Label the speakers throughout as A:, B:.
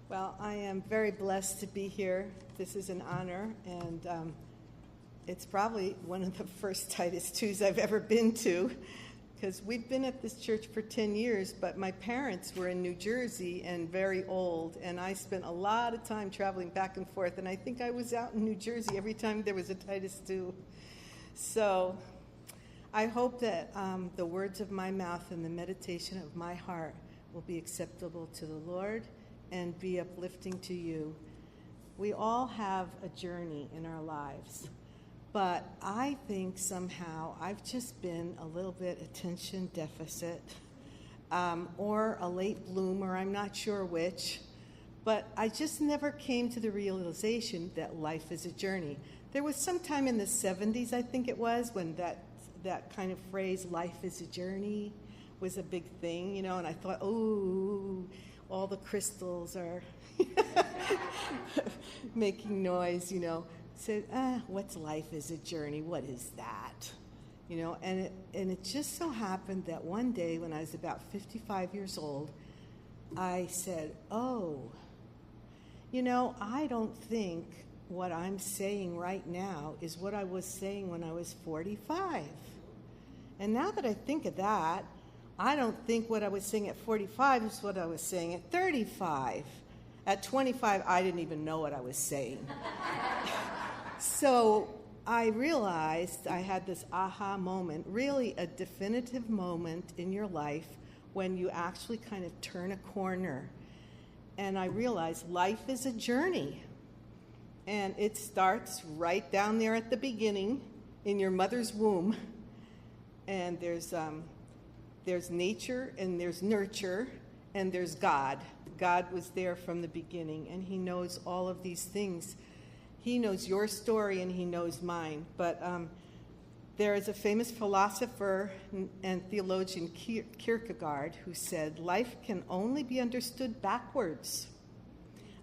A: Well, I am very blessed to be here. This is an honor, and it's probably one of the first Titus 2s I've ever been to, because we've been at this church for 10 years, but my parents were in New Jersey and very old, and I spent a lot of time traveling back and forth, and I think I was out in New Jersey every time there was a Titus 2. So I hope that the words of my mouth and the meditation of my heart will be acceptable to the Lord and be uplifting to you. We all have a journey in our lives, but I think somehow I've just been a little bit attention deficit or a late bloomer, I'm not sure which, but I just never came to the realization that life is a journey. There was some time in the 70s, I think it was, when that kind of phrase, life is a journey, was a big thing, and I thought, oh, all the crystals are making noise, Said, what's life is a journey? What is that? And it just so happened that one day when I was about 55 years old, I said, oh, I don't think what I'm saying right now is what I was saying when I was 45. And now that I think of that, I don't think what I was saying at 45 is what I was saying at 35. At 25, I didn't even know what I was saying. So I realized I had this aha moment, really a definitive moment in your life when you actually kind of turn a corner. And I realized life is a journey. And it starts right down there at the beginning in your mother's womb. And there's nature, and there's nurture, and there's God. God was there from the beginning, and he knows all of these things. He knows your story, and he knows mine. But there is a famous philosopher and theologian, Kierkegaard, who said, life can only be understood backwards.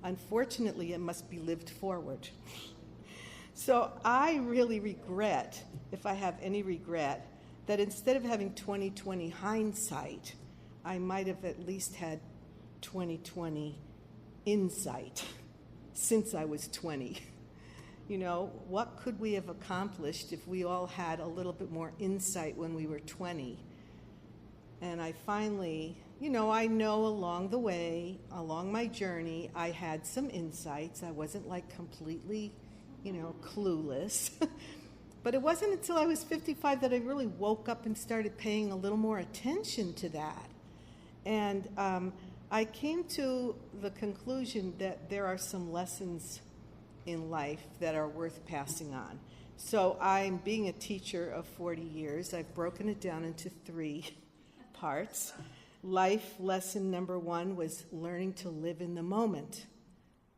A: Unfortunately, it must be lived forward. So I really regret, if I have any regret, that instead of having 20/20 hindsight, I might have at least had 20/20 insight since I was 20. What could we have accomplished if we all had a little bit more insight when we were 20? And I finally, I know along the way, along my journey, I had some insights. I wasn't completely, clueless. But it wasn't until I was 55 that I really woke up and started paying a little more attention to that. And I came to the conclusion that there are some lessons in life that are worth passing on. So I'm being a teacher of 40 years. I've broken it down into 3 parts. Life lesson number 1 was learning to live in the moment.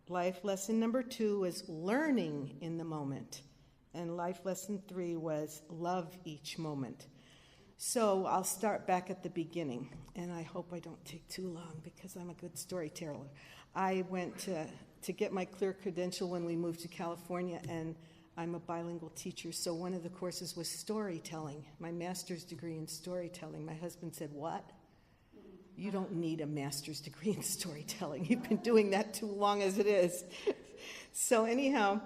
A: Life lesson number 2 was learning in the moment. And life lesson 3 was love each moment. So I'll start back at the beginning, and I hope I don't take too long because I'm a good storyteller. I went to get my clear credential when we moved to California, and I'm a bilingual teacher, so one of the courses was storytelling, my master's degree in storytelling. My husband said, what? You don't need a master's degree in storytelling. You've been doing that too long as it is. So anyhow,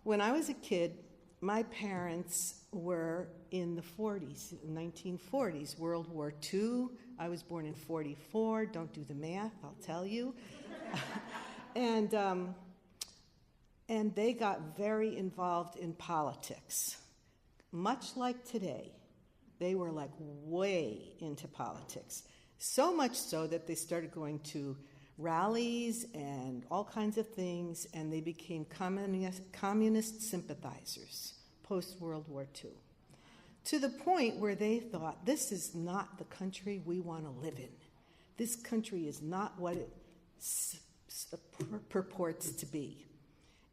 A: when I was a kid, my parents were in the 40s, 1940s, World War II. I was born in 44. Don't do the math, I'll tell you. And they got very involved in politics. Much like today, they were way into politics. So much so that they started going to rallies and all kinds of things, and they became communist sympathizers post-World War II, to the point where they thought, this is not the country we want to live in. This country is not what it purports to be.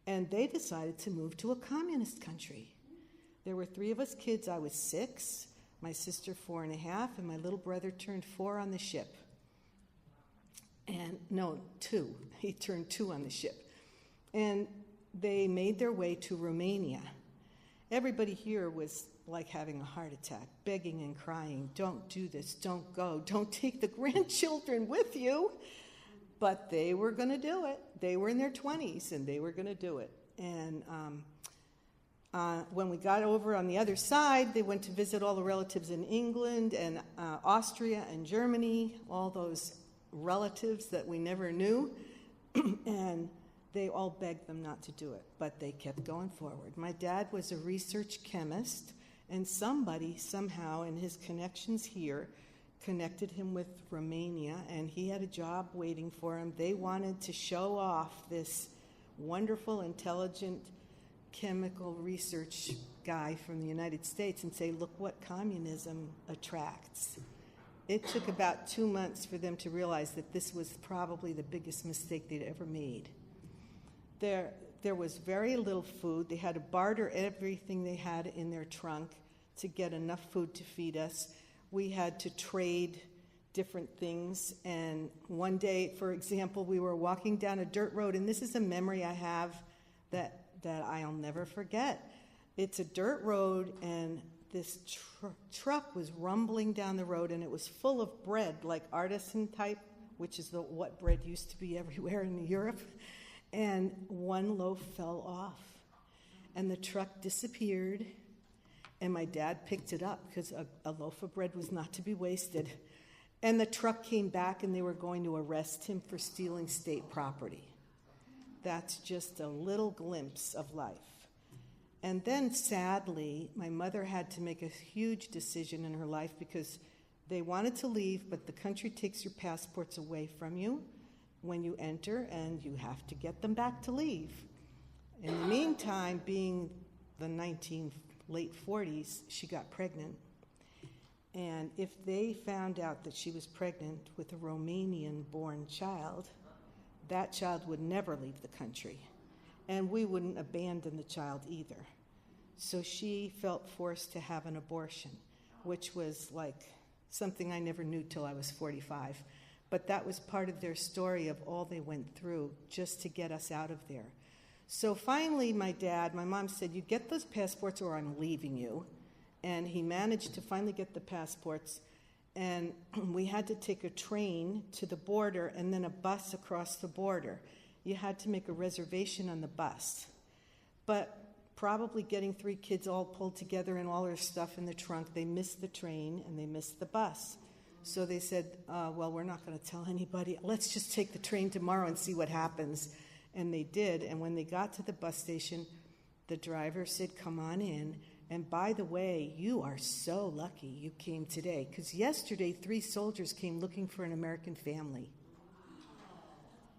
A: And they decided to move to a communist country. There were 3 of us kids. I was 6, my sister 4.5, and my little brother turned 4 on the ship. And no, 2. He turned 2 on the ship. And they made their way to Romania. Everybody here was like having a heart attack, begging and crying, don't do this, don't go, don't take the grandchildren with you. But they were going to do it. They were in their 20s, and they were going to do it. And when we got over on the other side, they went to visit all the relatives in England and Austria and Germany, all those relatives that we never knew. And they all begged them not to do it, but they kept going forward. My dad was a research chemist, and somebody somehow in his connections here connected him with Romania, and he had a job waiting for him. They wanted to show off this wonderful, intelligent chemical research guy from the United States and say, look what communism attracts. It took about 2 months for them to realize that this was probably the biggest mistake they'd ever made. There was very little food. They had to barter everything they had in their trunk to get enough food to feed us. We had to trade different things. And one day, for example, we were walking down a dirt road, and this is a memory I have that I'll never forget. It's a dirt road, and this truck was rumbling down the road, and it was full of bread, like artisan type, which is what bread used to be everywhere in Europe. And one loaf fell off, and the truck disappeared, and my dad picked it up because a loaf of bread was not to be wasted. And the truck came back, and they were going to arrest him for stealing state property. That's just a little glimpse of life. And then, sadly, my mother had to make a huge decision in her life because they wanted to leave, but the country takes your passports away from you when you enter, and you have to get them back to leave. In the meantime, being the late 40s, she got pregnant. And if they found out that she was pregnant with a Romanian-born child, that child would never leave the country. And we wouldn't abandon the child either. So she felt forced to have an abortion, which was like something I never knew till I was 45. But that was part of their story of all they went through just to get us out of there. So finally, my mom said, you get those passports or I'm leaving you. And he managed to finally get the passports. And we had to take a train to the border and then a bus across the border. You had to make a reservation on the bus. But probably getting 3 kids all pulled together and all their stuff in the trunk, they missed the train and they missed the bus. So they said, well, we're not going to tell anybody. Let's just take the train tomorrow and see what happens. And they did. And when they got to the bus station, the driver said, come on in. And by the way, you are so lucky you came today, because yesterday 3 soldiers came looking for an American family.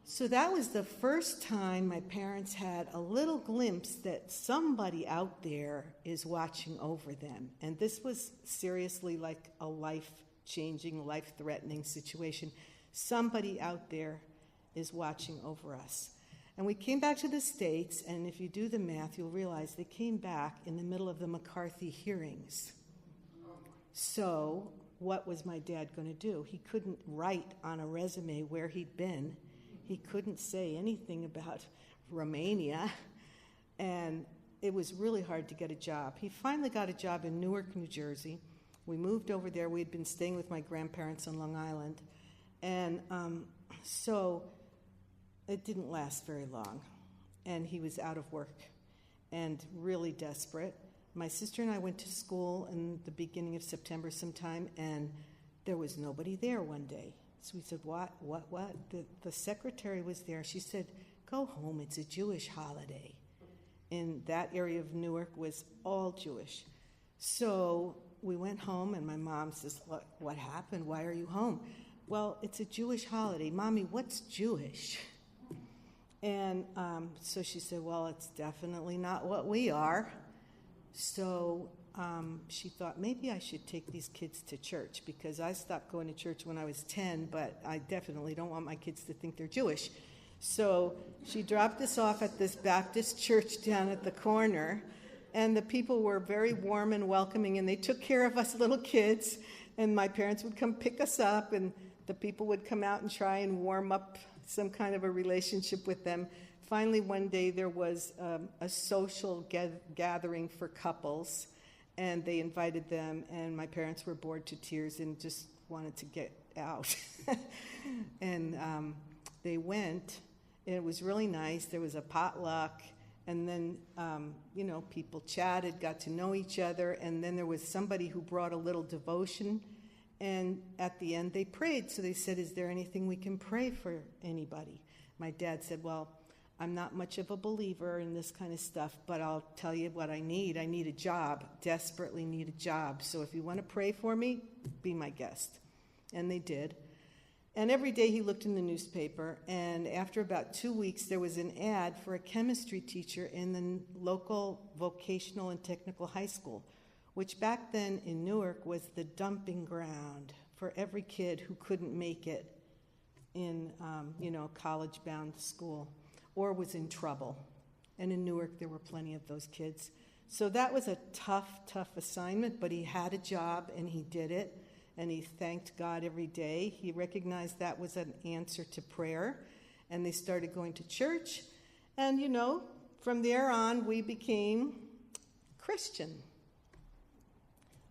A: So that was the first time my parents had a little glimpse that somebody out there is watching over them. And this was seriously like a life-changing, life-threatening situation. Somebody out there is watching over us. And we came back to the States, and if you do the math, you'll realize they came back in the middle of the McCarthy hearings. So what was my dad going to do? He couldn't write on a resume where he'd been. He couldn't say anything about Romania, and it was really hard to get a job. He finally got a job in Newark, New Jersey. We moved over there. We had been staying with my grandparents on Long Island, and so it didn't last very long, and he was out of work and really desperate. My sister and I went to school in the beginning of September sometime, and there was nobody there one day. So we said, what? The secretary was there. She said, go home, it's a Jewish holiday. And that area of Newark was all Jewish. So we went home, and my mom says, what happened? Why are you home? Well, it's a Jewish holiday. Mommy, what's Jewish? And so she said, well, it's definitely not what we are. So she thought, maybe I should take these kids to church, because I stopped going to church when I was 10, but I definitely don't want my kids to think they're Jewish. So she dropped us off at this Baptist church down at the corner, and the people were very warm and welcoming, and they took care of us little kids, and my parents would come pick us up, and the people would come out and try and warm up some kind of a relationship with them. Finally, one day there was a social gathering for couples, and they invited them, and my parents were bored to tears and just wanted to get out. And they went, and it was really nice. There was a potluck, and then, people chatted, got to know each other, and then there was somebody who brought a little devotion, and at the end they prayed. So they said, is there anything we can pray for anybody? My dad said, well, I'm not much of a believer in this kind of stuff, but I'll tell you what I need. I need a job, desperately need a job. So if you want to pray for me, be my guest. And they did. And every day he looked in the newspaper, and after about 2 weeks, there was an ad for a chemistry teacher in the local vocational and technical high school, which back then in Newark was the dumping ground for every kid who couldn't make it in, college-bound school or was in trouble. And in Newark, there were plenty of those kids. So that was a tough assignment, but he had a job, and he did it. And he thanked God every day. He recognized that was an answer to prayer. And they started going to church. And, from there on, we became Christian.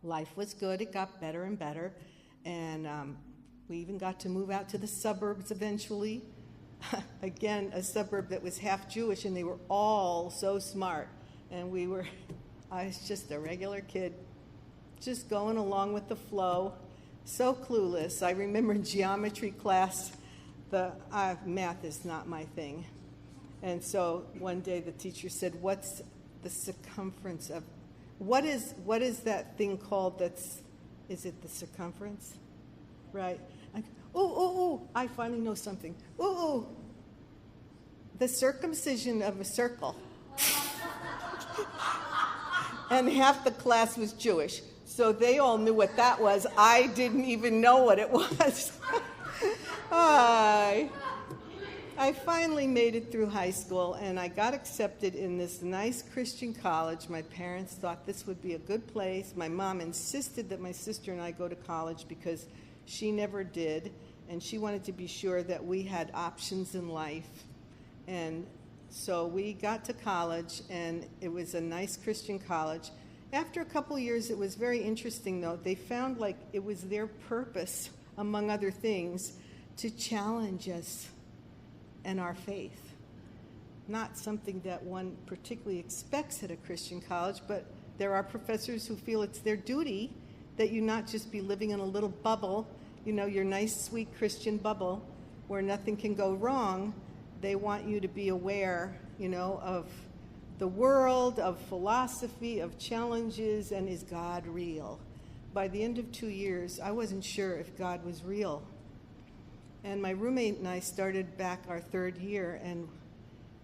A: Life was good. It got better and better. And we even got to move out to the suburbs eventually. Again, a suburb that was half Jewish, and they were all so smart. And I was just a regular kid, just going along with the flow. So clueless. I remember in geometry class, math is not my thing. And so one day the teacher said, what's the circumference of, what is that thing called is it the circumference? Right. I finally know something. The circumcision of a circle. And half the class was Jewish. So they all knew what that was. I didn't even know what it was. I finally made it through high school, and I got accepted in this nice Christian college. My parents thought this would be a good place. My mom insisted that my sister and I go to college because she never did, and she wanted to be sure that we had options in life. And so we got to college, and it was a nice Christian college. After a couple years, it was very interesting, though. They found it was their purpose, among other things, to challenge us and our faith. Not something that one particularly expects at a Christian college, but there are professors who feel it's their duty that you not just be living in a little bubble, your nice, sweet Christian bubble where nothing can go wrong. They want you to be aware, of the world, of philosophy, of challenges, and is God real? By the end of 2 years, I wasn't sure if God was real. And my roommate and I started back our third year,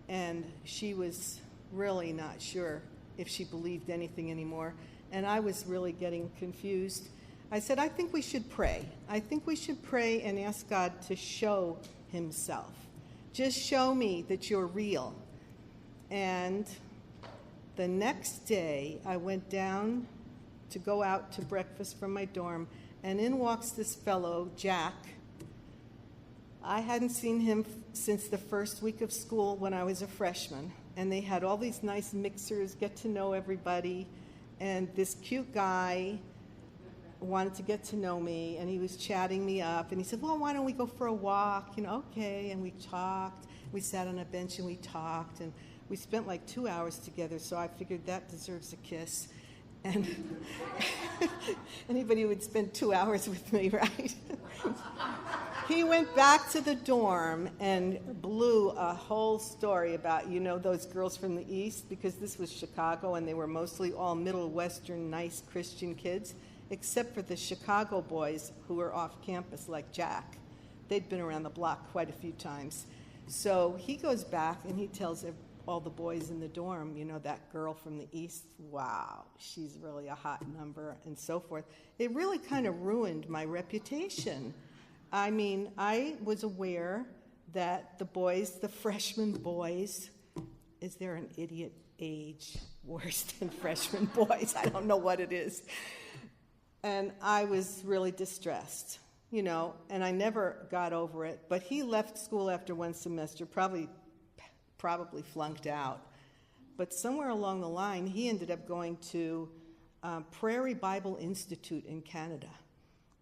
A: and she was really not sure if she believed anything anymore. And I was really getting confused. I said, I think we should pray. I think we should pray and ask God to show himself. Just show me that you're real. And the next day, I went down to go out to breakfast from my dorm, and in walks this fellow, Jack. I hadn't seen him since the first week of school when I was a freshman, and they had all these nice mixers, get to know everybody, and this cute guy wanted to get to know me, and he was chatting me up, and he said, well, why don't we go for a walk? Okay, and we talked. We sat on a bench and we talked, and we spent 2 hours together, so I figured that deserves a kiss. And anybody would spend 2 hours with me, right? He went back to the dorm and blew a whole story about, those girls from the East, because this was Chicago, and they were mostly all Middle Western, nice Christian kids, except for the Chicago boys who were off campus like Jack. They'd been around the block quite a few times. So he goes back and he tells all the boys in the dorm, that girl from the East, wow, she's really a hot number, and so forth. It really kind of ruined my reputation. I mean, I was aware that the freshman boys, is there an idiot age worse than freshman boys? I don't know what it is. And I was really distressed, and I never got over it. But he left school after one semester, probably flunked out. But somewhere along the line, he ended up going to Prairie Bible Institute in Canada.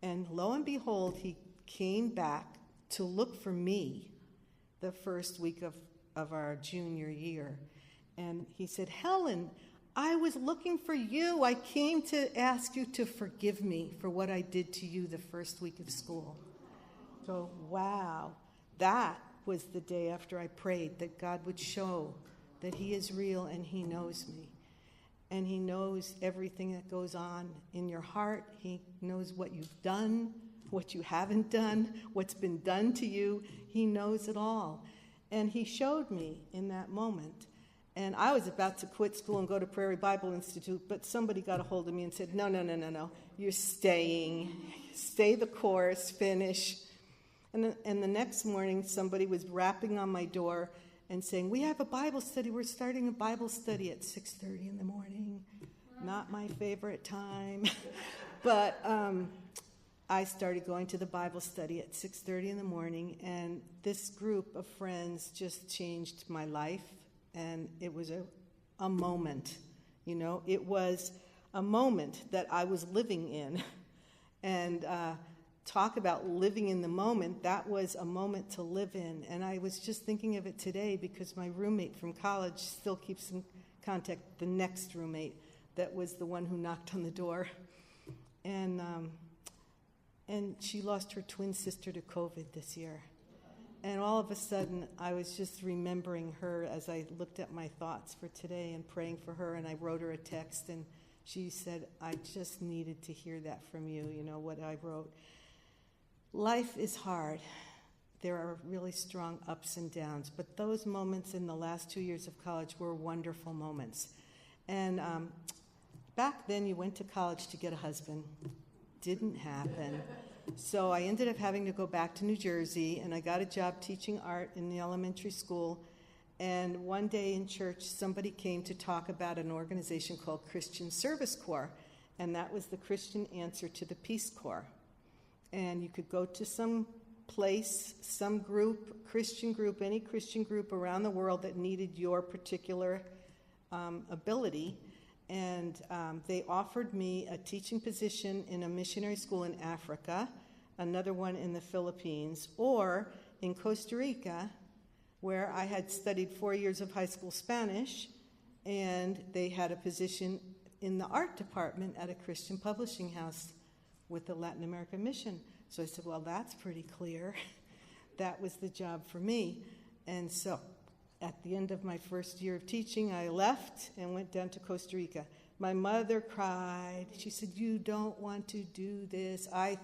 A: And lo and behold, he came back to look for me the first week of our junior year. And he said, Helen, I was looking for you. I came to ask you to forgive me for what I did to you the first week of school. So, wow, that was the day after I prayed that God would show that he is real and he knows me. And he knows everything that goes on in your heart. He knows what you've done, what you haven't done, what's been done to you. He knows it all. And he showed me in that moment. And I was about to quit school and go to Prairie Bible Institute, but somebody got a hold of me and said, no, you're staying. Stay the course, finish. And the next morning, somebody was rapping on my door and saying, we have a Bible study. We're starting a Bible study at 6:30 in the morning. Not my favorite time. But I started going to the Bible study at 6:30 in the morning, and this group of friends just changed my life. And it was a moment, It was a moment that I was living in. And talk about living in the moment, that was a moment to live in. And I was just thinking of it today because my roommate from college still keeps in contact, the next roommate that was the one who knocked on the door. And she lost her twin sister to COVID this year. And all of a sudden, I was just remembering her as I looked at my thoughts for today and praying for her. And I wrote her a text, and she said, I just needed to hear that from you, what I wrote. Life is hard. There are really strong ups and downs. But those moments in the last 2 years of college were wonderful moments. And back then, you went to college to get a husband. Didn't happen. So I ended up having to go back to New Jersey, and I got a job teaching art in the elementary school. And one day in church, somebody came to talk about an organization called Christian Service Corps, and that was the Christian answer to the Peace Corps. And you could go to some place, some group, Christian group, any Christian group around the world that needed your particular ability. And they offered me a teaching position in a missionary school in Africa, another one in the Philippines, or in Costa Rica, where I had studied 4 years of high school Spanish, and they had a position in the art department at a Christian publishing house with the Latin American mission. So I said, well, that's pretty clear. That was the job for me. And so at the end of my first year of teaching, I left and went down to Costa Rica. My mother cried. She said, you don't want to do this. I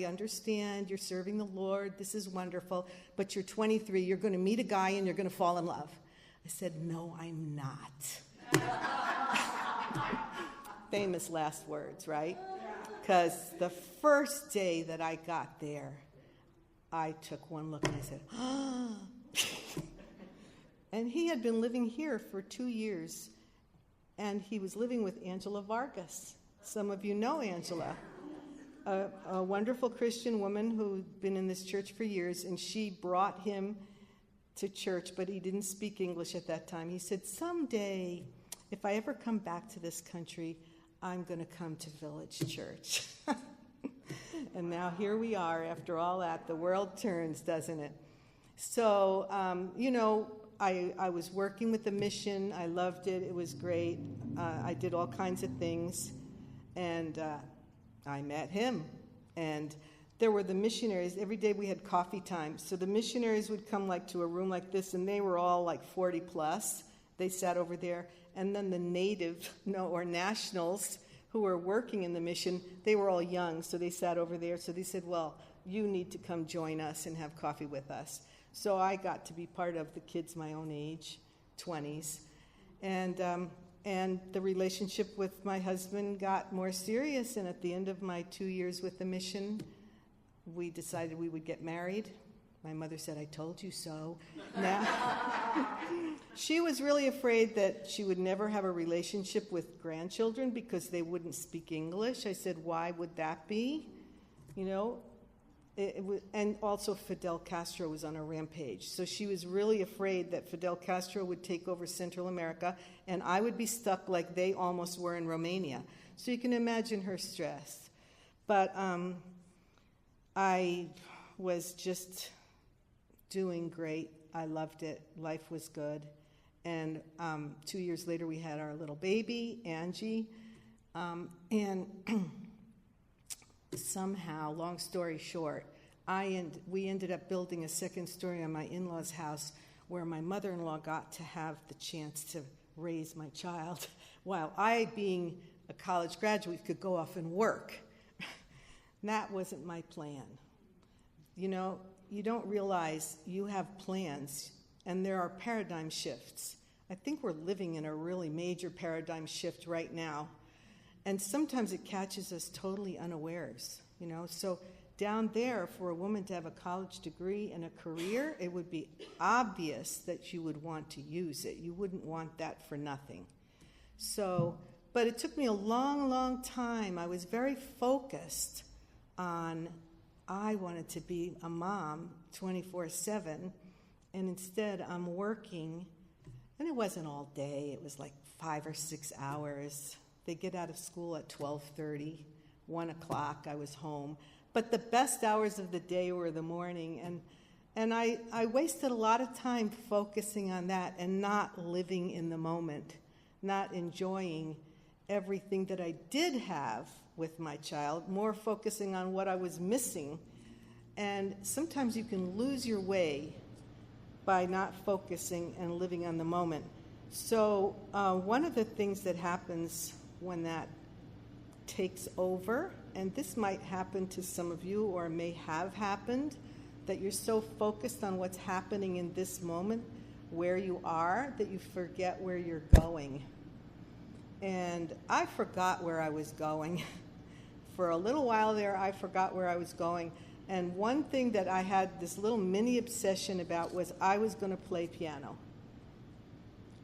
A: understand you're serving the Lord. This is wonderful. But you're 23. You're going to meet a guy and you're going to fall in love. I said, no, I'm not. Famous last words, right? Because the first day that I got there, I took one look and I said, ah. And he had been living here for 2 years, and he was living with Angela Vargas. Some of you know Angela, a wonderful Christian woman who'd been in this church for years, and she brought him to church, but he didn't speak English at that time. He said, someday, if I ever come back to this country, I'm going to come to Village Church. And now here we are. After all that, the world turns, doesn't it? So, I was working with the mission. I loved it. It was great. I did all kinds of things. And I met him. And there were the missionaries. Every day we had coffee time. So the missionaries would come to a room like this, and they were all 40 plus. They sat over there. And then the nationals who were working in the mission, they were all young, so they sat over there. So they said, well, you need to come join us and have coffee with us. So I got to be part of the kids my own age, 20s. And the relationship with my husband got more serious, and at the end of my 2 years with the mission, we decided we would get married. My mother said, I told you so. Now, she was really afraid that she would never have a relationship with grandchildren because they wouldn't speak English. I said, why would that be? And also Fidel Castro was on a rampage. So she was really afraid that Fidel Castro would take over Central America and I would be stuck like they almost were in Romania. So you can imagine her stress. But I was just doing great. I loved it. Life was good. And 2 years later, we had our little baby, Angie. And somehow, long story short, we ended up building a second story on my in-laws' house where my mother-in-law got to have the chance to raise my child while I, being a college graduate, could go off and work. That wasn't my plan. You know, you don't realize you have plans, and there are paradigm shifts. I think we're living in a really major paradigm shift right now, and sometimes it catches us totally unawares, you know. So down there, for a woman to have a college degree and a career, it would be obvious that you would want to use it. You wouldn't want that for nothing. So, but it took me a long, long time. I was very focused on, I wanted to be a mom 24/7, and instead I'm working, and it wasn't all day. It was like 5 or 6 hours. They get out of school at 12:30, 1 o'clock, I was home. But the best hours of the day were the morning, and I wasted a lot of time focusing on that and not living in the moment, not enjoying everything that I did have with my child, more focusing on what I was missing. And sometimes you can lose your way by not focusing and living on the moment. So one of the things that happens when that takes over, and this might happen to some of you or may have happened, that you're so focused on what's happening in this moment, where you are, that you forget where you're going. And I forgot where I was going. For a little while there, I forgot where I was going. And one thing that I had this little mini obsession about was I was going to play piano.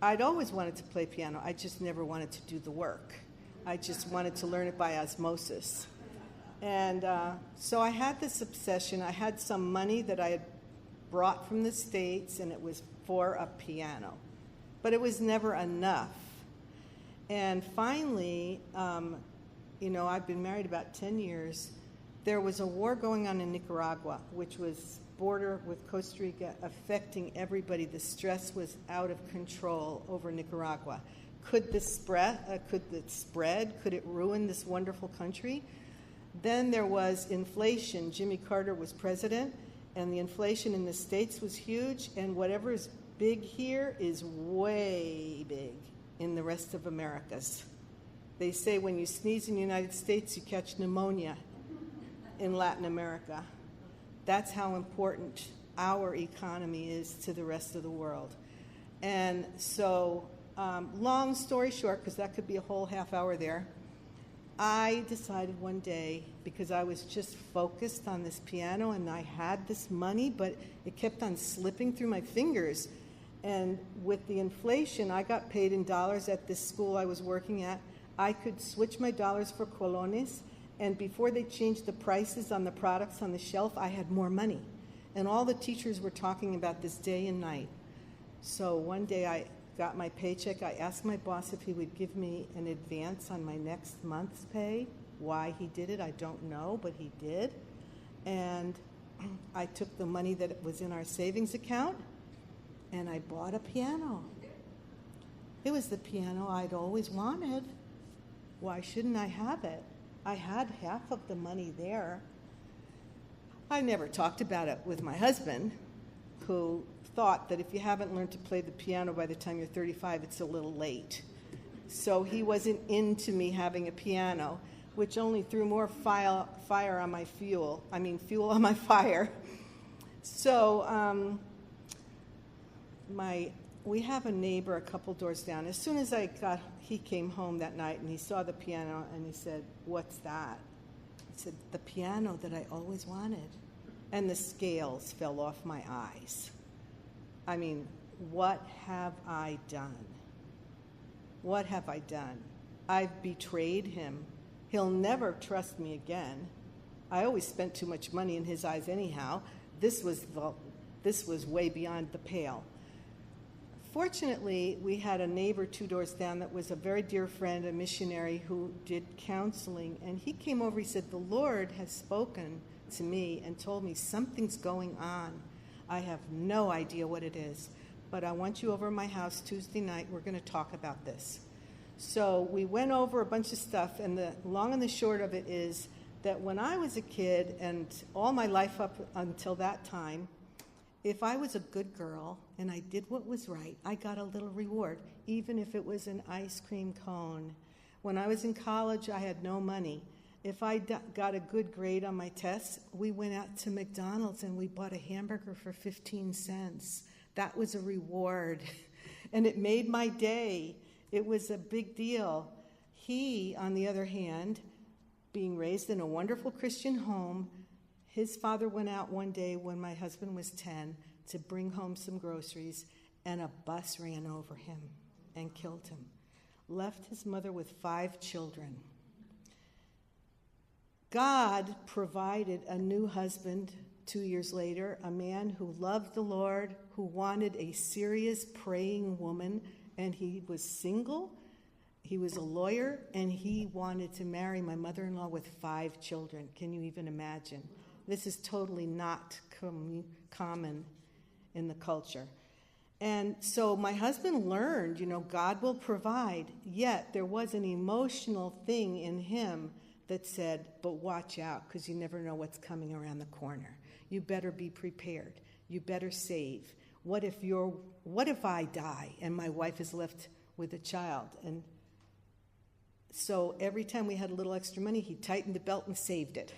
A: I'd always wanted to play piano. I just never wanted to do the work. I just wanted to learn it by osmosis. And so I had this obsession. I had some money that I had brought from the States, and it was for a piano. But it was never enough. And finally, you know, I've been married about 10 years. There was a war going on in Nicaragua, which was border with Costa Rica, affecting everybody. The stress was out of control over Nicaragua. Could this spread? Could it ruin this wonderful country? Then there was inflation. Jimmy Carter was president, and the inflation in the States was huge, and whatever is big here is way big in the rest of Americas. They say when you sneeze in the United States, you catch pneumonia in Latin America. That's how important our economy is to the rest of the world. And so, long story short, because that could be a whole half hour there, I decided one day, because I was just focused on this piano and I had this money, but it kept on slipping through my fingers. And with the inflation, I got paid in dollars at this school I was working at. I could switch my dollars for colones, and before they changed the prices on the products on the shelf, I had more money. And all the teachers were talking about this day and night. So one day I got my paycheck. I asked my boss if he would give me an advance on my next month's pay. Why he did it, I don't know, but he did. And I took the money that was in our savings account, and I bought a piano. It was the piano I'd always wanted. Why shouldn't I have it? I had half of the money there. I never talked about it with my husband, who thought that if you haven't learned to play the piano by the time you're 35, it's a little late. So he wasn't into me having a piano, which only threw more fire on my fuel on my fire. So we have a neighbor a couple doors down. As soon as he came home that night and he saw the piano and he said, "What's that?" I said, "The piano that I always wanted." And the scales fell off my eyes. I mean, what have I done? What have I done? I've betrayed him. He'll never trust me again. I always spent too much money in his eyes anyhow. This was way beyond the pale. Fortunately, we had a neighbor 2 doors down that was a very dear friend, a missionary who did counseling, and he came over. He said, "The Lord has spoken to me and told me something's going on. I have no idea what it is, but I want you over at my house Tuesday night. We're going to talk about this. So we went over a bunch of stuff, and the long and the short of it is that when I was a kid and all my life up until that time, if I was a good girl and I did what was right, I got a little reward, even if it was an ice cream cone. When I was in college, I had no money. If I got a good grade on my tests, we went out to McDonald's and we bought a hamburger for 15 cents. That was a reward, and it made my day. It was a big deal. He, on the other hand, being raised in a wonderful Christian home, his father went out one day when my husband was 10 to bring home some groceries, and a bus ran over him and killed him. Left his mother with 5 children. God provided a new husband 2 years later, a man who loved the Lord, who wanted a serious praying woman, and he was single. He was a lawyer, and he wanted to marry my mother-in-law with 5 children. Can you even imagine? This is totally not common in the culture. And so my husband learned, God will provide, yet there was an emotional thing in him that said, but watch out, because you never know what's coming around the corner. You better be prepared. You better save. What if I die and my wife is left with a child? And so every time we had a little extra money, he tightened the belt and saved it.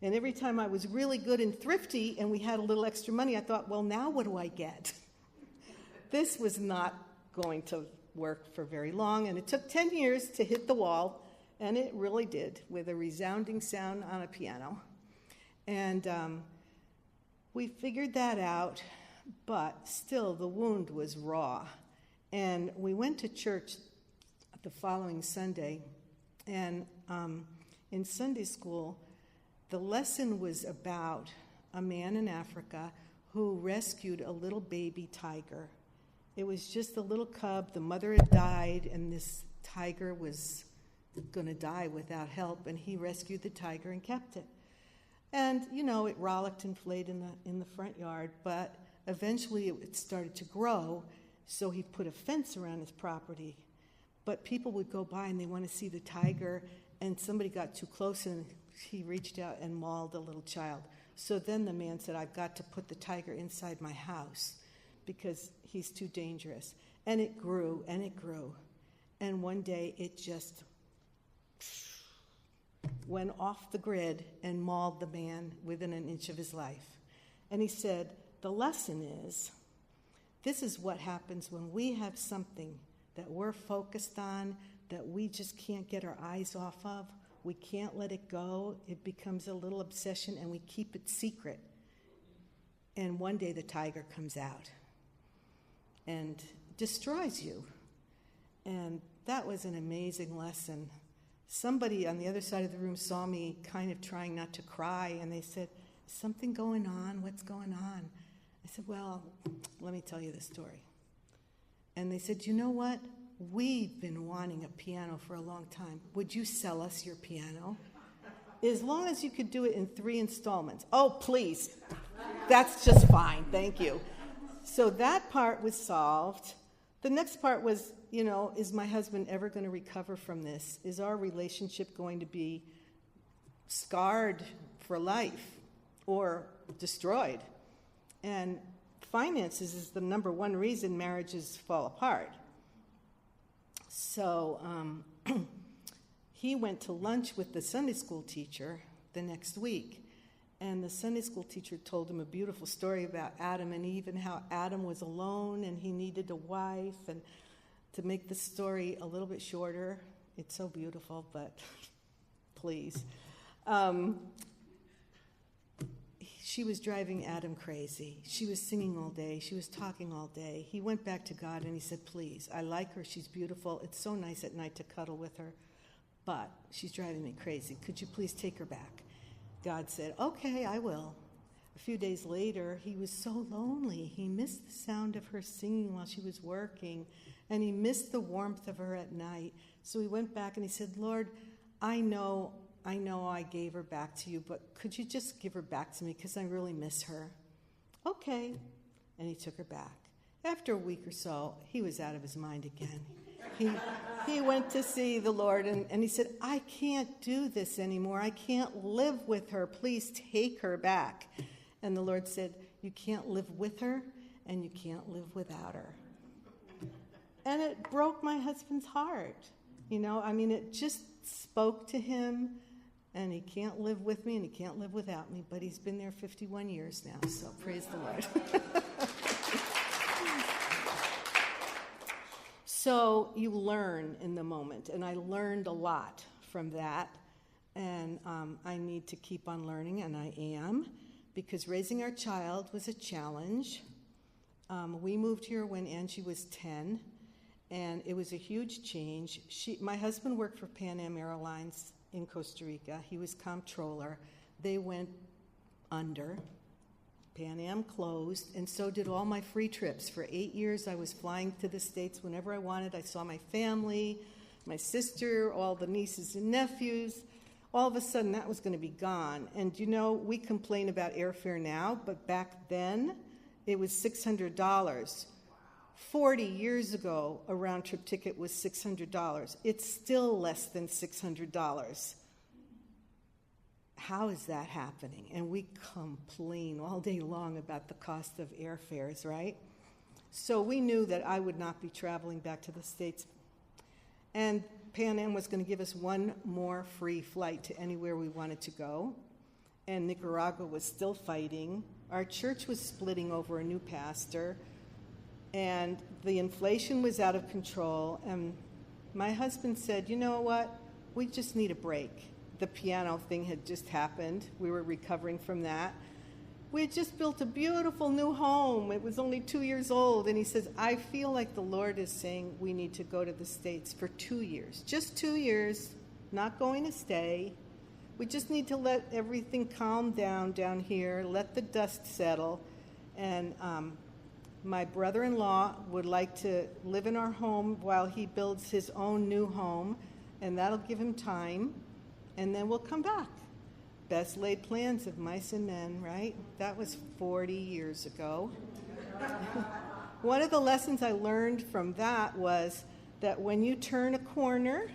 A: And every time I was really good and thrifty and we had a little extra money, I thought, well, now what do I get? This was not going to work for very long, and it took 10 years to hit the wall, and it really did, with a resounding sound on a piano. And we figured that out, but still the wound was raw. And we went to church the following Sunday, and in Sunday school, the lesson was about a man in Africa who rescued a little baby tiger. It was just a little cub. The mother had died, and this tiger was going to die without help, and he rescued the tiger and kept it. And, it rollicked and played in the front yard, but eventually it started to grow, so he put a fence around his property. But people would go by, and they want to see the tiger, and somebody got too close, and he reached out and mauled a little child. So then the man said, I've got to put the tiger inside my house because he's too dangerous. And it grew, and it grew. And one day it just went off the grid and mauled the man within an inch of his life. And he said, the lesson is, this is what happens when we have something that we're focused on, that we just can't get our eyes off of. We can't let it go. It becomes a little obsession, and we keep it secret. And one day the tiger comes out and destroys you. And that was an amazing lesson. Somebody on the other side of the room saw me kind of trying not to cry, and they said, is something going on? What's going on? I said, well, let me tell you the story. And they said, you know what? We've been wanting a piano for a long time. Would you sell us your piano? As long as you could do it in 3 installments. Oh, please. That's just fine. Thank you. So that part was solved. The next part was, is my husband ever going to recover from this? Is our relationship going to be scarred for life or destroyed? And finances is the number one reason marriages fall apart. So he went to lunch with the Sunday school teacher the next week, and the Sunday school teacher told him a beautiful story about Adam and Eve and how Adam was alone and he needed a wife. And to make the story a little bit shorter, it's so beautiful, but please. She was driving Adam crazy. She was singing all day. She was talking all day. He went back to God and he said, please, I like her. She's beautiful. It's so nice at night to cuddle with her, but she's driving me crazy. Could you please take her back? God said, okay, I will. A few days later, he was so lonely. He missed the sound of her singing while she was working, and he missed the warmth of her at night. So he went back and he said, Lord, I know I gave her back to you, but could you just give her back to me because I really miss her? okay. And he took her back. After a week or so, he was out of his mind again. He went to see the Lord, and he said, I can't do this anymore. I can't live with her. Please take her back. And the Lord said, you can't live with her, and you can't live without her. And it broke my husband's heart. It just spoke to him, and he can't live with me, and he can't live without me, but he's been there 51 years now, so praise the Lord. So you learn in the moment, and I learned a lot from that, and I need to keep on learning, and I am, because raising our child was a challenge. We moved here when Angie was 10, and it was a huge change. My husband worked for Pan Am Airlines in Costa Rica. He was comptroller. They went under. Pan Am closed, and so did all my free trips. For 8 years, I was flying to the States whenever I wanted. I saw my family, my sister, all the nieces and nephews. All of a sudden, that was going to be gone. And we complain about airfare now, but back then, it was $600. 40 years ago, a round-trip ticket was $600. It's still less than $600. How is that happening? And we complain all day long about the cost of airfares, right? So we knew that I would not be traveling back to the States. And Pan Am was going to give us one more free flight to anywhere we wanted to go. And Nicaragua was still fighting. Our church was splitting over a new pastor. And the inflation was out of control. And my husband said, you know what? We just need a break. The piano thing had just happened. We were recovering from that. We had just built a beautiful new home. It was only 2 years old. And he says, I feel like the Lord is saying we need to go to the States for 2 years. Just 2 years, not going to stay. We just need to let everything calm down here, let the dust settle. And my brother-in-law would like to live in our home while he builds his own new home, and that'll give him time. And then we'll come back. Best laid plans of mice and men, right? That was 40 years ago. One of the lessons I learned from that was that when you turn a corner,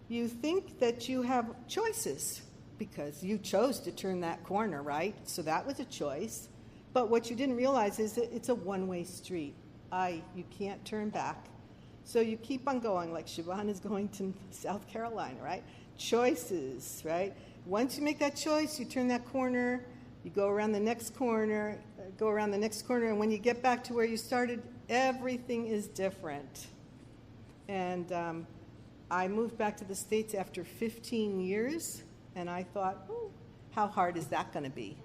A: you think that you have choices because you chose to turn that corner, right? So that was a choice. But what you didn't realize is that it's a one-way street. You can't turn back. So you keep on going, like Siobhan is going to South Carolina, right? Choices, right? Once you make that choice, you turn that corner, you go around the next corner, and when you get back to where you started, everything is different. And I moved back to the States after 15 years, and I thought, how hard is that going to be?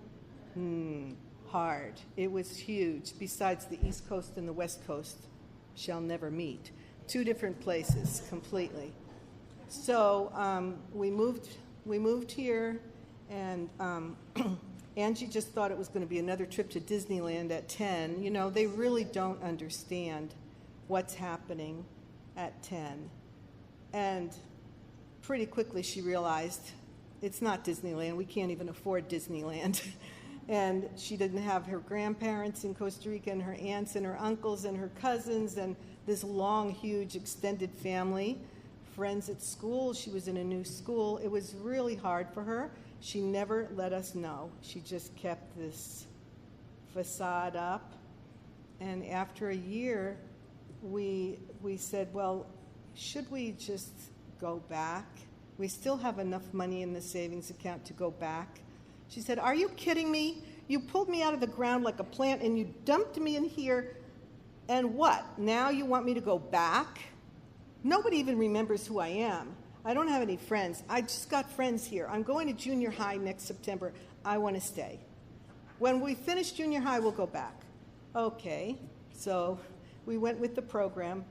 A: Hard. It was huge. Besides, the East Coast and the West Coast shall never meet. 2 different places completely. So we moved here, and Angie just thought it was going to be another trip to Disneyland at 10. They really don't understand what's happening at 10. And pretty quickly she realized it's not Disneyland. We can't even afford Disneyland. And she didn't have her grandparents in Costa Rica and her aunts and her uncles and her cousins and this long, huge, extended family. Friends at school. She was in a new school. It was really hard for her. She never let us know. She just kept this facade up. And after a year, we said, well, should we just go back? We still have enough money in the savings account to go back. She said, are you kidding me? You pulled me out of the ground like a plant and you dumped me in here. And what? Now you want me to go back? Nobody even remembers who I am. I don't have any friends. I just got friends here. I'm going to junior high next September. I want to stay. When we finish junior high, we'll go back. Okay. So we went with the program.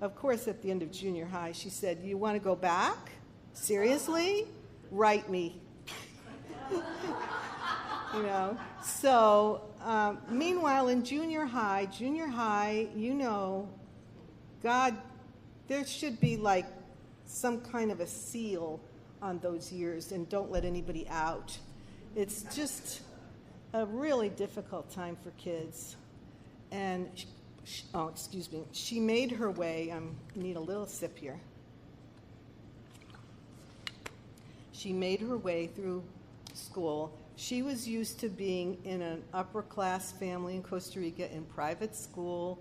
A: Of course, at the end of junior high, she said, you want to go back? Seriously? Write me. So meanwhile, in junior high, God, there should be like some kind of a seal on those years, and don't let anybody out. It's just a really difficult time for kids. And, she made her way, need a little sip here. She made her way through school. She was used to being in an upper-class family in Costa Rica in private school.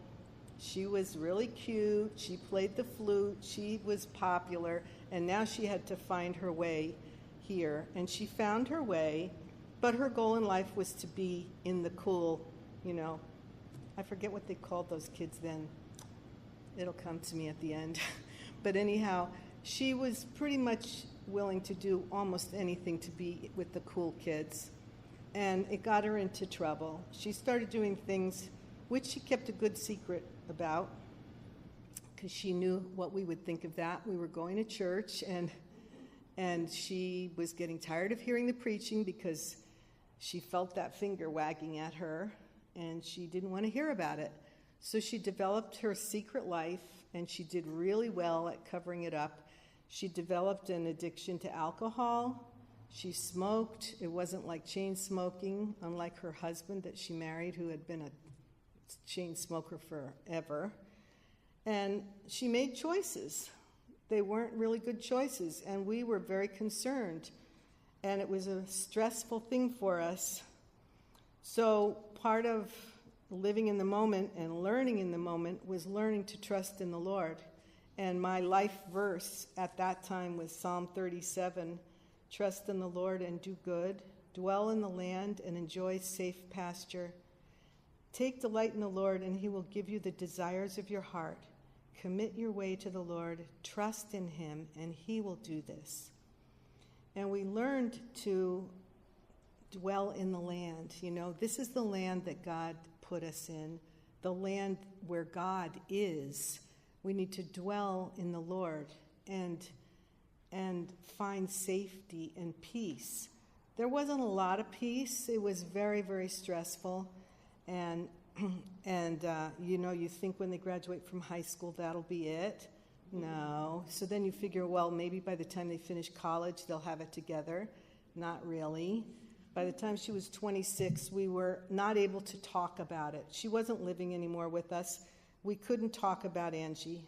A: She was really cute. She played the flute. She was popular. And now she had to find her way here. And she found her way, but her goal in life was to be in the cool, I forget what they called those kids then. It'll come to me at the end. But anyhow, she was pretty much willing to do almost anything to be with the cool kids. And it got her into trouble. She started doing things which she kept a good secret about, because she knew what we would think of that. We were going to church, and she was getting tired of hearing the preaching because she felt that finger wagging at her, and she didn't want to hear about it. So she developed her secret life, and she did really well at covering it up. She developed an addiction to alcohol. She smoked. It wasn't like chain smoking, unlike her husband that she married, who had been a chain smoker forever. And she made choices. They weren't really good choices, and we were very concerned. And it was a stressful thing for us. So part of living in the moment and learning in the moment was learning to trust in the Lord. And my life verse at that time was Psalm 37, trust in the Lord and do good, dwell in the land and enjoy safe pasture. Take delight in the Lord, and he will give you the desires of your heart. Commit your way to the Lord, trust in him, and he will do this. And we learned to dwell in the land. This is the land that God put us in, the land where God is. We need to dwell in the Lord and find safety and peace. There wasn't a lot of peace. It was very, very stressful. And you think when they graduate from high school, that'll be it. No. So then you figure, well, maybe by the time they finish college, they'll have it together. Not really. By the time she was 26, we were not able to talk about it. She wasn't living anymore with us. We couldn't talk about Angie.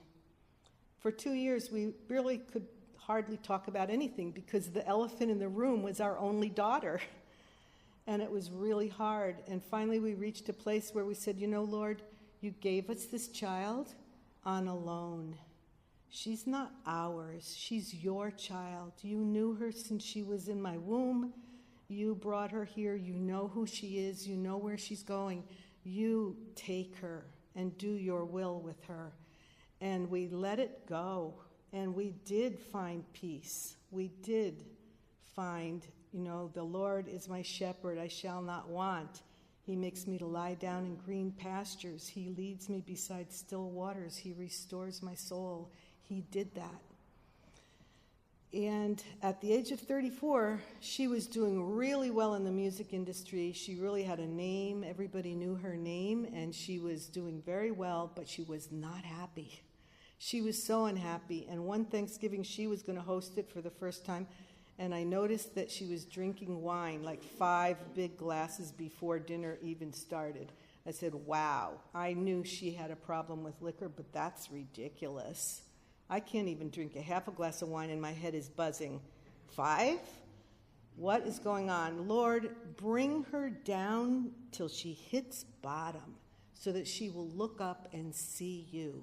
A: For 2 years, we really could hardly talk about anything because the elephant in the room was our only daughter. And it was really hard. And finally, we reached a place where we said, Lord, you gave us this child on a loan. She's not ours. She's your child. You knew her since she was in my womb. You brought her here. You know who she is. You know where she's going. You take her and do your will with her. And we let it go. And we did find peace. We did find, the Lord is my shepherd, I shall not want. He makes me to lie down in green pastures. He leads me beside still waters. He restores my soul. He did that. And at the age of 34, she was doing really well in the music industry. She really had a name. Everybody knew her name, and she was doing very well, but she was not happy. She was so unhappy. And one Thanksgiving, she was going to host it for the first time, and I noticed that she was drinking wine, like 5 big glasses before dinner even started. I said, wow, I knew she had a problem with liquor, but that's ridiculous. I can't even drink a half a glass of wine and my head is buzzing. 5? What is going on? Lord, bring her down till she hits bottom so that she will look up and see you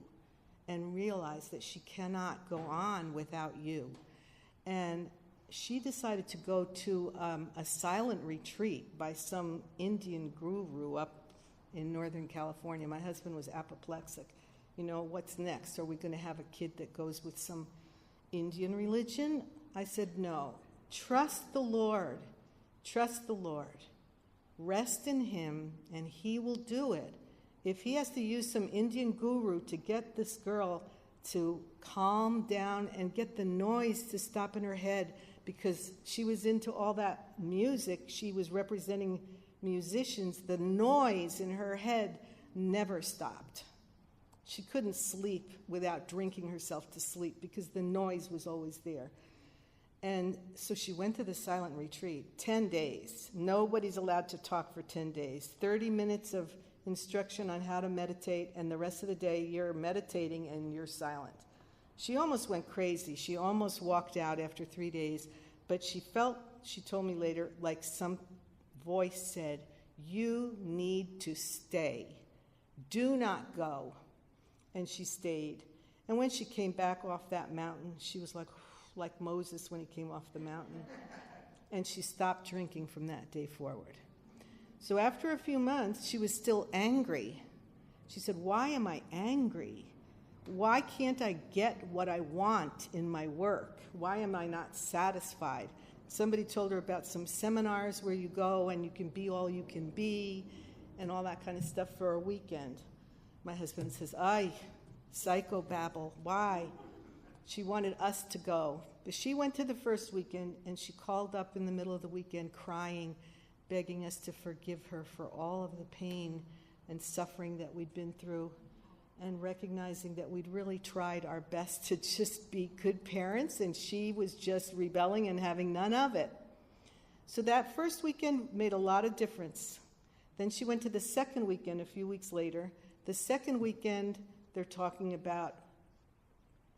A: and realize that she cannot go on without you. And she decided to go to a silent retreat by some Indian guru up in Northern California. My husband was apoplectic. What's next? Are we going to have a kid that goes with some Indian religion? I said, no. Trust the Lord. Trust the Lord. Rest in him, and he will do it. If he has to use some Indian guru to get this girl to calm down and get the noise to stop in her head, because she was into all that music, she was representing musicians, the noise in her head never stopped. She couldn't sleep without drinking herself to sleep because the noise was always there. And so she went to the silent retreat, 10 days. Nobody's allowed to talk for 10 days. 30 minutes of instruction on how to meditate, and the rest of the day you're meditating and you're silent. She almost went crazy. She almost walked out after 3 days, but she felt, she told me later, like some voice said, "You need to stay. Do not go." And she stayed. And when she came back off that mountain, she was like Moses when he came off the mountain. And she stopped drinking from that day forward. So after a few months, she was still angry. She said, "Why am I angry? Why can't I get what I want in my work? Why am I not satisfied?" Somebody told her about some seminars where you go and you can be all you can be and all that kind of stuff for a weekend. My husband says, "Ay, psychobabble, why?" She wanted us to go. But she went to the first weekend, and she called up in the middle of the weekend crying, begging us to forgive her for all of the pain and suffering that we'd been through, and recognizing that we'd really tried our best to just be good parents, and she was just rebelling and having none of it. So that first weekend made a lot of difference. Then she went to the second weekend a few weeks later. The second weekend, they're talking about,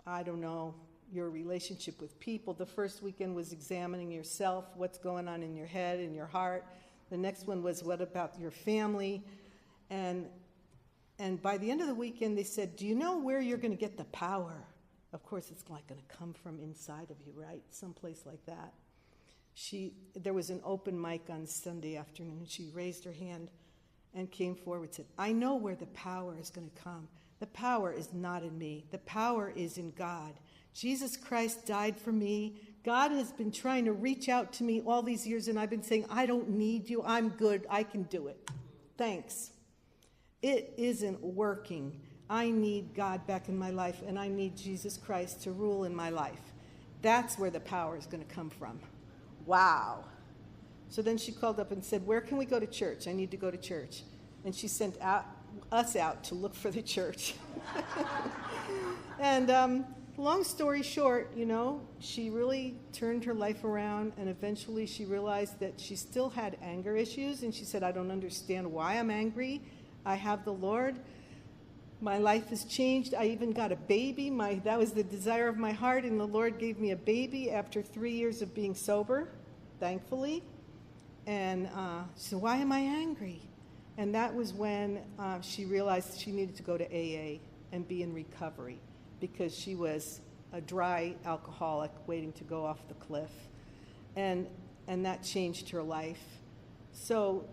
A: I don't know, your relationship with people. The first weekend was examining yourself, what's going on in your head and your heart. The next one was, what about your family? And by the end of the weekend, they said, "Do you know where you're going to get the power?" Of course, it's not going to come from inside of you, right? Someplace like that. There was an open mic on Sunday afternoon, and she raised her hand and came forward and said, "I know where the power is going to come. The power is not in me. The power is in God. Jesus Christ died for me. God has been trying to reach out to me all these years, and I've been saying, I don't need you. I'm good. I can do it. Thanks. It isn't working. I need God back in my life, and I need Jesus Christ to rule in my life. That's where the power is going to come from." Wow. So then she called up and said, "Where can we go to church? I need to go to church." And she sent us out to look for the church. And long story short, she really turned her life around, and eventually she realized that she still had anger issues, and she said, "I don't understand why I'm angry. I have the Lord. My life has changed. I even got a baby. That was the desire of my heart, and the Lord gave me a baby after 3 years of being sober, thankfully." And so why am I angry? And that was when she realized she needed to go to AA and be in recovery, because she was a dry alcoholic waiting to go off the cliff. And that changed her life. So,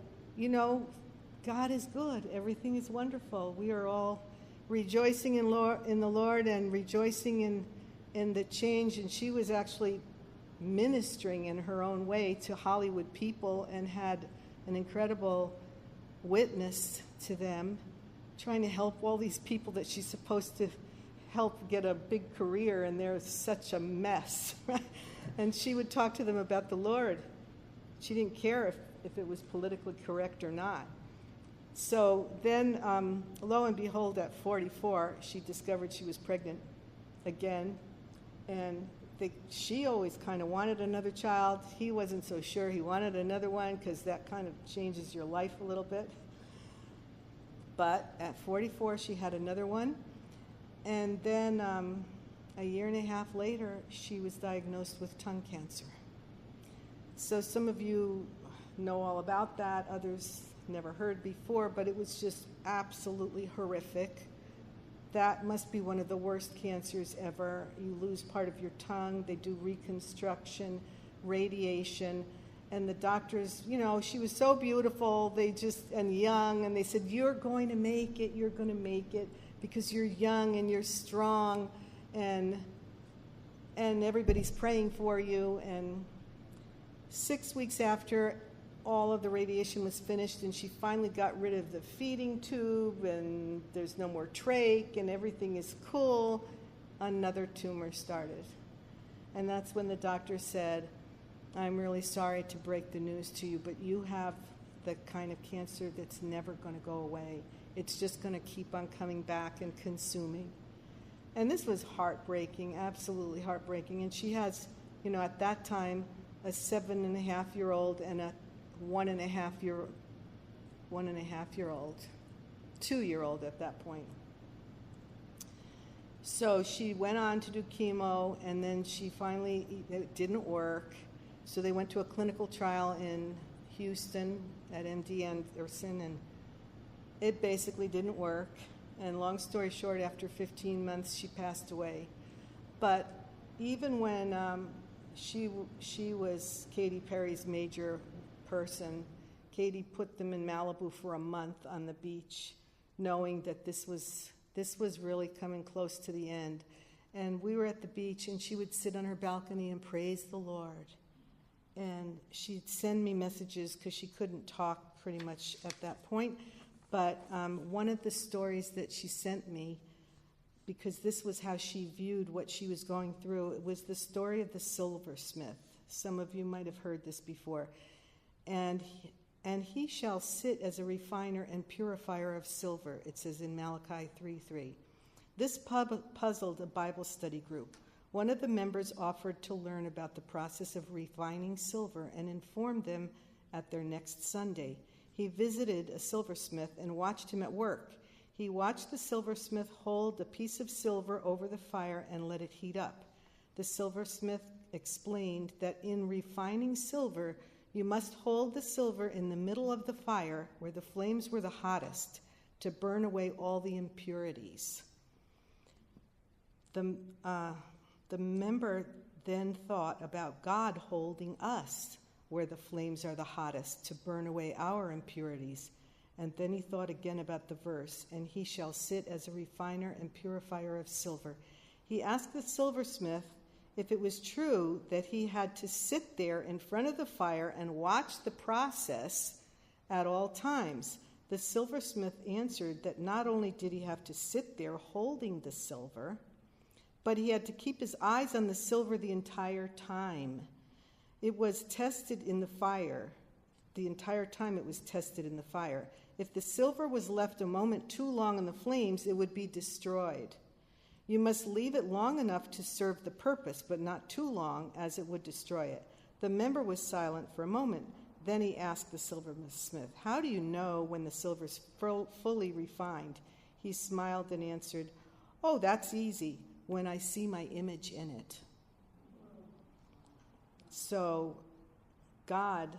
A: God is good. Everything is wonderful. We are all rejoicing in the Lord and rejoicing in the change. And she was actually ministering in her own way to Hollywood people and had an incredible witness to them, trying to help all these people that she's supposed to help get a big career, and they're such a mess. And she would talk to them about the Lord. She didn't care if it was politically correct or not. So then, lo and behold, at 44, she discovered she was pregnant again. And she always kind of wanted another child. He wasn't so sure he wanted another one, because that kind of changes your life a little bit. But at 44, she had another one. And then a year and a half later, she was diagnosed with tongue cancer. So some of you know all about that. Others never heard before, but it was just absolutely horrific. That must be one of the worst cancers ever. You lose part of your tongue. They do reconstruction, radiation. And the doctors, she was so beautiful, and young, and they said, "You're going to make it, you're going to make it, because you're young and you're strong, and everybody's praying for you." And 6 weeks after all of the radiation was finished, and she finally got rid of the feeding tube, and there's no more trach, and everything is cool, another tumor started. And that's when the doctor said, "I'm really sorry to break the news to you, but you have the kind of cancer that's never going to go away. It's just going to keep on coming back and consuming." And this was heartbreaking, absolutely heartbreaking. And she has At that time, a 7.5-year-old and a 1.5-year-old, 2-year-old at that point. So she went on to do chemo, and then it didn't work. So they went to a clinical trial in Houston at MD Anderson, and it basically didn't work. And long story short, after 15 months, she passed away. But even when she was Katy Perry's major person, Katy put them in Malibu for a month on the beach, knowing that this was really coming close to the end. And we were at the beach, and she would sit on her balcony and praise the Lord. And she'd send me messages because she couldn't talk pretty much at that point. But one of the stories that she sent me, because this was how she viewed what she was going through, it was the story of the silversmith. Some of you might have heard this before. And he shall sit as a refiner and purifier of silver, it says in Malachi 3:3. This puzzled a Bible study group. One of the members offered to learn about the process of refining silver and informed them at their next Sunday. He visited a silversmith and watched him at work. He watched the silversmith hold a piece of silver over the fire and let it heat up. The silversmith explained that in refining silver, you must hold the silver in the middle of the fire where the flames were the hottest to burn away all the impurities. The member then thought about God holding us where the flames are the hottest to burn away our impurities. And then he thought again about the verse, and he shall sit as a refiner and purifier of silver. He asked the silversmith if it was true that he had to sit there in front of the fire and watch the process at all times. The silversmith answered that not only did he have to sit there holding the silver, but he had to keep his eyes on the silver the entire time. It was tested in the fire. The entire time it was tested in the fire. If the silver was left a moment too long in the flames, it would be destroyed. You must leave it long enough to serve the purpose, but not too long, as it would destroy it. The member was silent for a moment. Then he asked the silversmith, "How do you know when the silver's fully refined?" He smiled and answered, "Oh, that's easy, when I see my image in it." So God,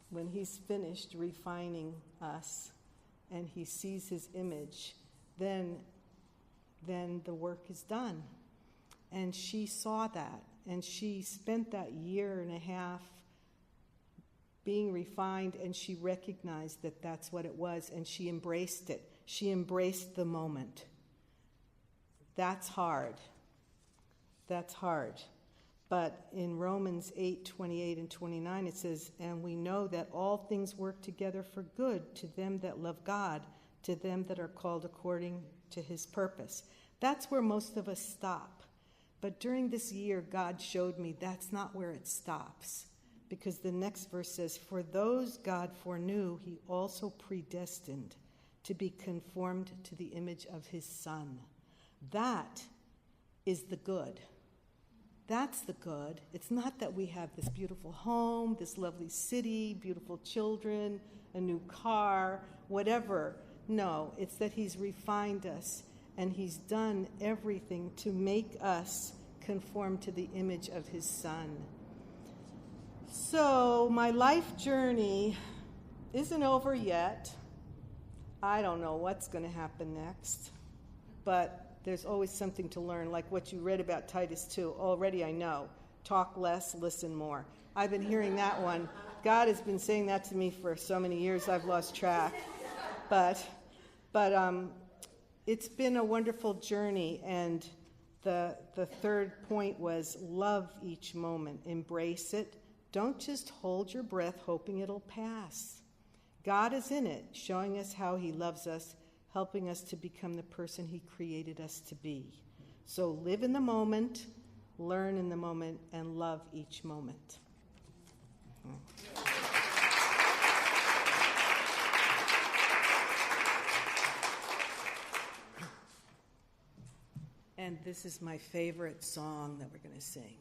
A: when he's finished refining us and he sees his image, then the work is done. And she saw that, and she spent that 1.5 years being refined, and she recognized that that's what it was, and she embraced it. She embraced the moment. That's hard. That's hard. But in Romans 8:28 and 29, it says, "And we know that all things work together for good to them that love God, to them that are called according to his purpose." That's where most of us stop. But during this year, God showed me that's not where it stops. Because the next verse says, "For those God foreknew, he also predestined to be conformed to the image of his Son." That is the good. That's the good. It's not that we have this beautiful home, this lovely city, beautiful children, a new car, whatever. No, it's that he's refined us, and he's done everything to make us conform to the image of his Son. So my life journey isn't over yet. I don't know what's going to happen next, but there's always something to learn, like what you read about Titus 2. Already I know. Talk less, listen more. I've been hearing that one. God has been saying that to me for so many years, I've lost track. But it's been a wonderful journey, and the third point was love each moment. Embrace it. Don't just hold your breath hoping it'll pass. God is in it, showing us how he loves us, helping us to become the person he created us to be. So live in the moment, learn in the moment, and love each moment. And this is my favorite song that we're going to sing.